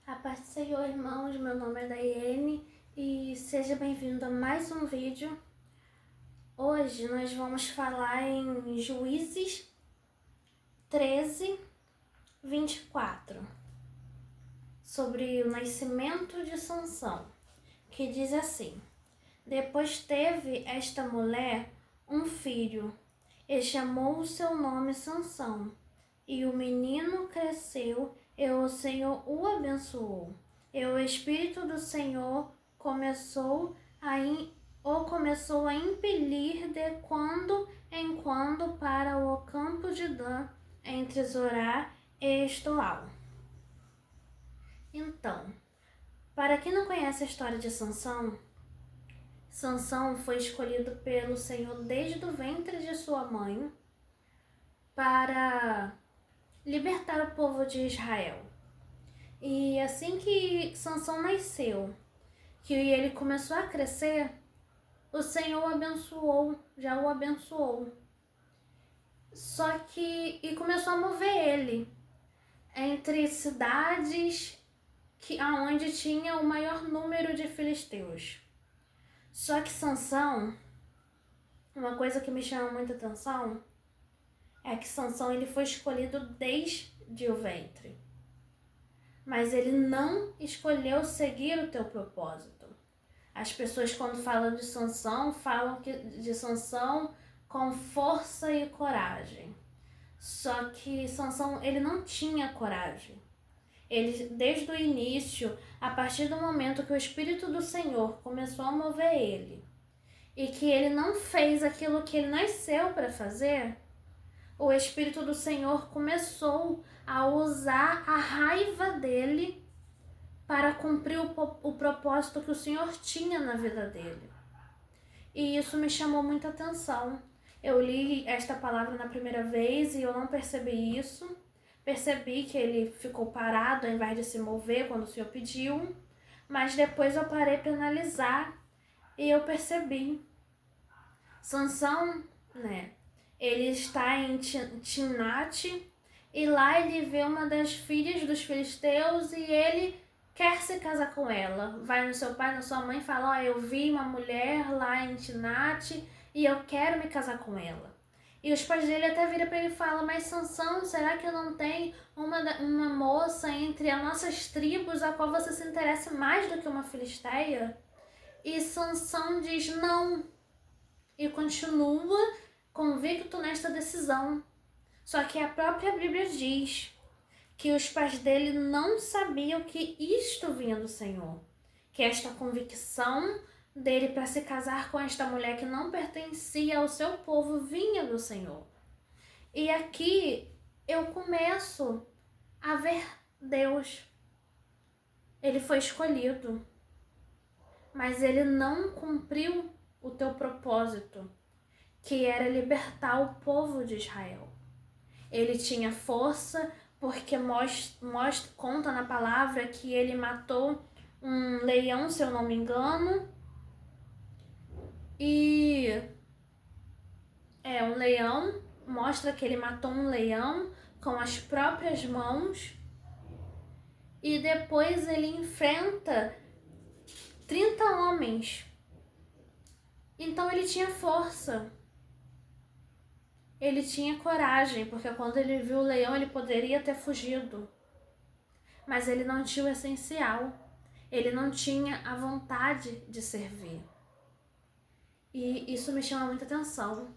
A paz do Senhor, irmãos, meu nome é Daiane e seja bem-vindo a mais um vídeo. Hoje nós vamos falar em Juízes 13, 24, sobre o nascimento de Sansão, que diz assim: Depois teve esta mulher um filho, e chamou o seu nome Sansão. E o menino cresceu, e o Senhor o abençoou. E o Espírito do Senhor começou a impelir de quando em quando para o campo de Dan, entre Zorá e Estoal. Então, para quem não conhece a história de Sansão, Sansão foi escolhido pelo Senhor desde o ventre de sua mãe para libertar o povo de Israel. E assim que Sansão nasceu, que ele começou a crescer, o Senhor já o abençoou. Só que começou a mover ele entre cidades aonde tinha o maior número de filisteus. Só que Sansão, uma coisa que me chama muita atenção é que Sansão ele foi escolhido desde o ventre. Mas ele não escolheu seguir o teu propósito. As pessoas, quando falam de Sansão, falam de Sansão com força e coragem. Só que Sansão, ele não tinha coragem. Ele, desde o início, a partir do momento que o Espírito do Senhor começou a mover ele, e que ele não fez aquilo que ele nasceu para fazer, o Espírito do Senhor começou a usar a raiva dele para cumprir o propósito que o Senhor tinha na vida dele. E isso me chamou muita atenção. Eu li esta palavra na primeira vez e eu não percebi isso. Percebi que ele ficou parado ao invés de se mover quando o Senhor pediu. Mas depois eu parei para analisar e eu percebi. Sansão, ele está em Timnate e lá ele vê uma das filhas dos filisteus e ele quer se casar com ela. Vai no seu pai, na sua mãe e fala: eu vi uma mulher lá em Timnate e eu quero me casar com ela. E os pais dele até viram para ele e falam: mas Sansão, será que não tem uma moça entre as nossas tribos a qual você se interessa mais do que uma filisteia? E Sansão diz não. E continua convicto nesta decisão. Só que a própria Bíblia diz que os pais dele não sabiam que isto vinha do Senhor. Que esta convicção dele para se casar com esta mulher que não pertencia ao seu povo vinha do Senhor. E aqui eu começo a ver Deus. Ele foi escolhido, mas ele não cumpriu o teu propósito, que era libertar o povo de Israel. Ele tinha força, porque conta na palavra que ele matou um leão, se eu não me engano. E um leão, mostra que ele matou um leão com as próprias mãos. E depois ele enfrenta 30 homens. Então ele tinha força. Ele tinha coragem, porque quando ele viu o leão, ele poderia ter fugido. Mas ele não tinha o essencial. Ele não tinha a vontade de servir. E isso me chama muita atenção.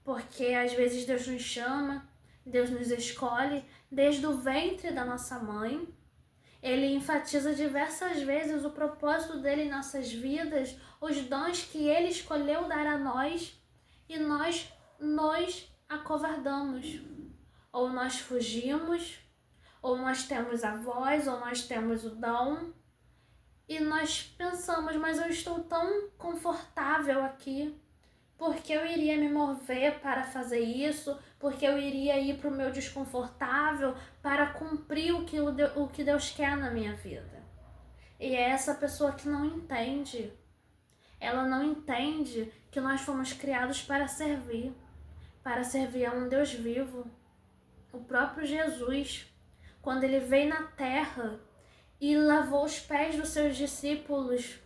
Porque às vezes Deus nos chama, Deus nos escolhe desde o ventre da nossa mãe. Ele enfatiza diversas vezes o propósito dele em nossas vidas, os dons que ele escolheu dar a nós, e nós nos acovardamos. Ou nós fugimos, ou nós temos a voz, ou nós temos o dom, e nós pensamos: mas eu estou tão confortável aqui, porque eu iria me mover para fazer isso, porque eu iria ir para o meu desconfortável para cumprir o que Deus quer na minha vida. E é essa pessoa que não entende. Ela não entende que nós fomos criados para servir a um Deus vivo. O próprio Jesus, quando ele veio na terra, e lavou os pés dos seus discípulos,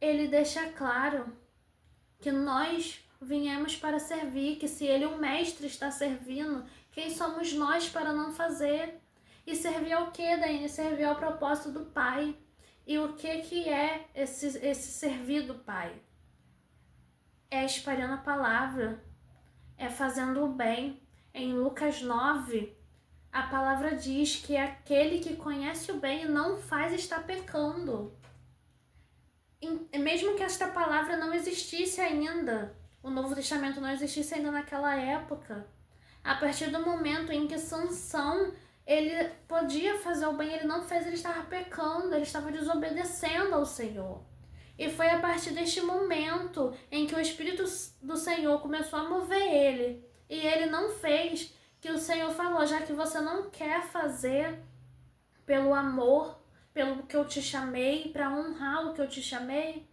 ele deixa claro que nós viemos para servir, que se ele, o mestre, está servindo, quem somos nós para não fazer? E servir ao quê, Daiane? Servir ao propósito do Pai. E o que é esse servir do Pai? É espalhando a palavra, é fazendo o bem. Em Lucas 9, a palavra diz que aquele que conhece o bem e não faz está pecando. Mesmo que esta palavra não existisse ainda, o Novo Testamento não existisse ainda naquela época, a partir do momento em que Sansão, ele podia fazer o bem, ele não fez, ele estava pecando, ele estava desobedecendo ao Senhor. E foi a partir deste momento em que o Espírito do Senhor começou a mover ele, e ele não fez, que o Senhor falou: já que você não quer fazer pelo amor, pelo que eu te chamei, para honrar o que eu te chamei,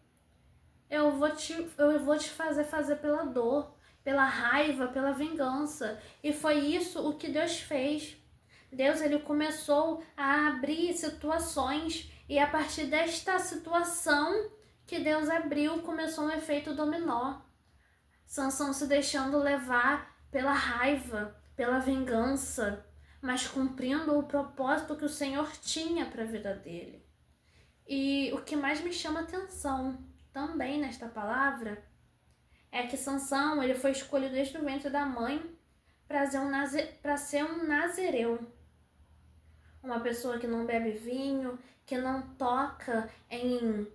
eu vou te fazer pela dor, pela raiva, pela vingança. E foi isso o que Deus fez. Deus, ele começou a abrir situações, e a partir desta situação que Deus abriu, começou um efeito dominó. Sansão se deixando levar pela raiva, pela vingança, mas cumprindo o propósito que o Senhor tinha para a vida dele. E o que mais me chama atenção também nesta palavra é que Sansão, ele foi escolhido desde o ventre da mãe para ser um nazireu. Uma pessoa que não bebe vinho, que não toca em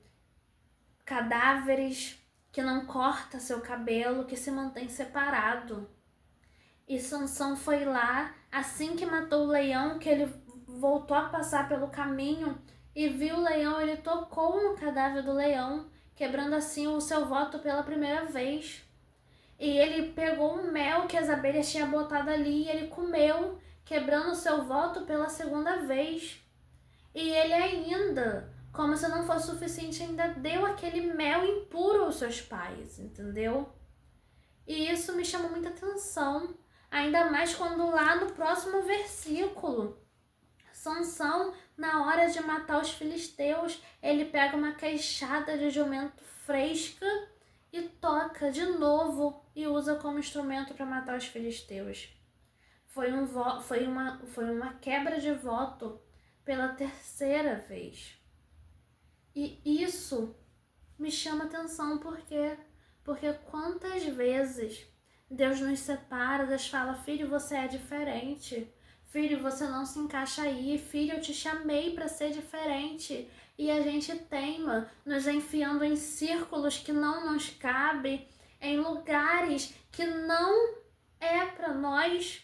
cadáveres, que não corta seu cabelo, que se mantém separado. E Sansão foi lá, assim que matou o leão, que ele voltou a passar pelo caminho e viu o leão, ele tocou no cadáver do leão, quebrando assim o seu voto pela primeira vez. E ele pegou o mel que as abelhas tinham botado ali e ele comeu, quebrando o seu voto pela segunda vez. E ele ainda, como se não fosse suficiente, ainda deu aquele mel impuro aos seus pais, entendeu? E isso me chamou muita atenção, ainda mais quando lá no próximo versículo, Sansão, na hora de matar os filisteus, ele pega uma queixada de jumento fresca e toca de novo e usa como instrumento para matar os filisteus. Foi uma quebra de voto pela terceira vez. E isso me chama atenção porque quantas vezes Deus nos separa, Deus fala: filho, você é diferente. Filho, você não se encaixa aí. Filho, eu te chamei para ser diferente. E a gente teima, nos enfiando em círculos que não nos cabem, em lugares que não é para nós,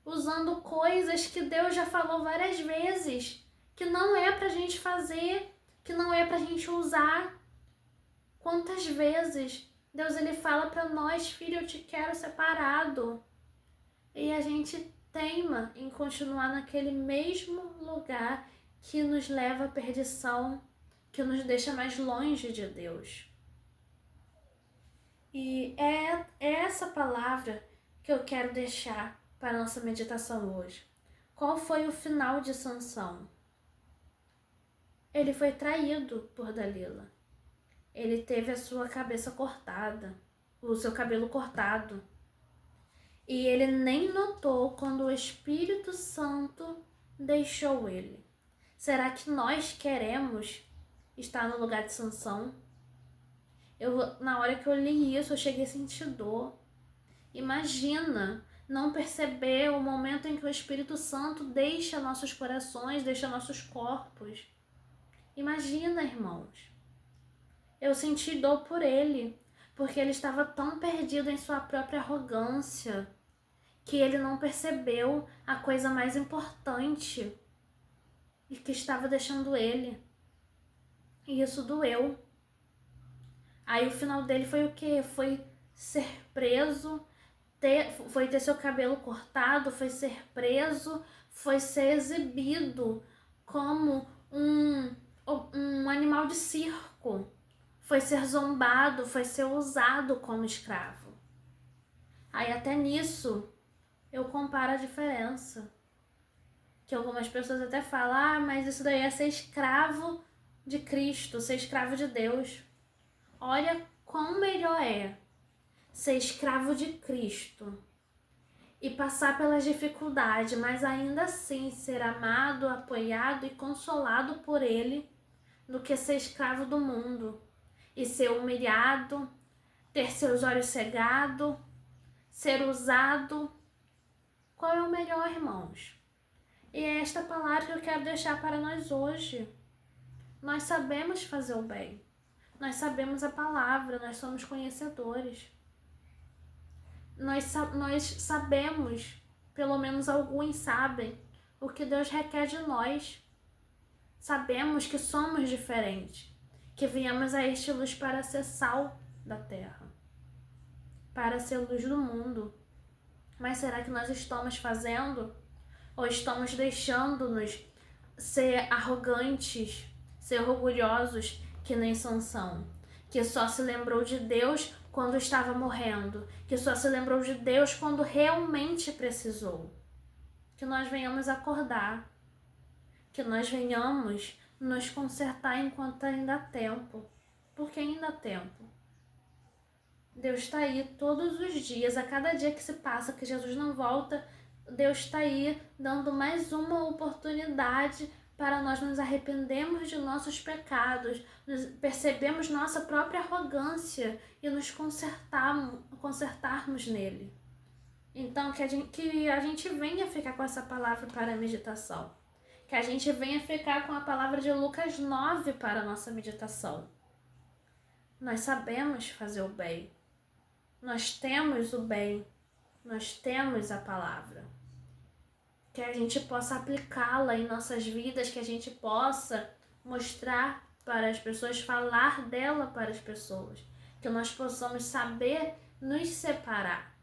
usando coisas que Deus já falou várias vezes, que não é pra gente fazer, que não é pra gente usar. Quantas vezes Deus, ele fala para nós: filho, eu te quero separado. E a gente teima em continuar naquele mesmo lugar que nos leva à perdição, que nos deixa mais longe de Deus. E é essa palavra que eu quero deixar para a nossa meditação hoje. Qual foi o final de Sansão? Ele foi traído por Dalila. Ele teve a sua cabeça cortada, o seu cabelo cortado. E ele nem notou quando o Espírito Santo deixou ele. Será que nós queremos estar no lugar de Sansão? Na hora que eu li isso, eu cheguei a sentir dor. Imagina não perceber o momento em que o Espírito Santo deixa nossos corações, deixa nossos corpos. Imagina, irmãos. Eu senti dor por ele, porque ele estava tão perdido em sua própria arrogância, que ele não percebeu a coisa mais importante e que estava deixando ele. E isso doeu. Aí o final dele foi o quê? Foi ser preso, foi ter seu cabelo cortado, foi ser preso, foi ser exibido como um animal de circo, foi ser zombado, foi ser usado como escravo. Aí até nisso eu comparo a diferença. que algumas pessoas até falam, mas isso daí é ser escravo de Cristo, ser escravo de Deus. Olha quão melhor é ser escravo de Cristo e passar pelas dificuldades, mas ainda assim ser amado, apoiado e consolado por Ele, do que ser escravo do mundo e ser humilhado, ter seus olhos cegados, ser usado. Qual é o melhor, irmãos? E é esta palavra que eu quero deixar para nós hoje. Nós sabemos fazer o bem. Nós sabemos a palavra, nós somos conhecedores. Nós sabemos, pelo menos alguns sabem, o que Deus requer de nós. Sabemos que somos diferentes, que viemos a este luz para ser sal da terra, para ser luz do mundo. Mas será que nós estamos fazendo? Ou estamos deixando-nos ser arrogantes, ser orgulhosos, que nem Sansão, que só se lembrou de Deus quando estava morrendo, que só se lembrou de Deus quando realmente precisou? Que nós venhamos acordar, que nós venhamos nos consertar enquanto ainda há tempo, porque ainda há tempo. Deus está aí todos os dias, a cada dia que se passa, que Jesus não volta, Deus está aí dando mais uma oportunidade para nós nos arrependermos de nossos pecados, percebemos nossa própria arrogância e nos consertarmos nele. Então, que a gente venha ficar com essa palavra para a meditação. Que a gente venha ficar com a palavra de Lucas 9 para a nossa meditação. Nós sabemos fazer o bem. Nós temos o bem. Nós temos a palavra. Que a gente possa aplicá-la em nossas vidas, que a gente possa mostrar para as pessoas, falar dela para as pessoas. Que nós possamos saber nos separar.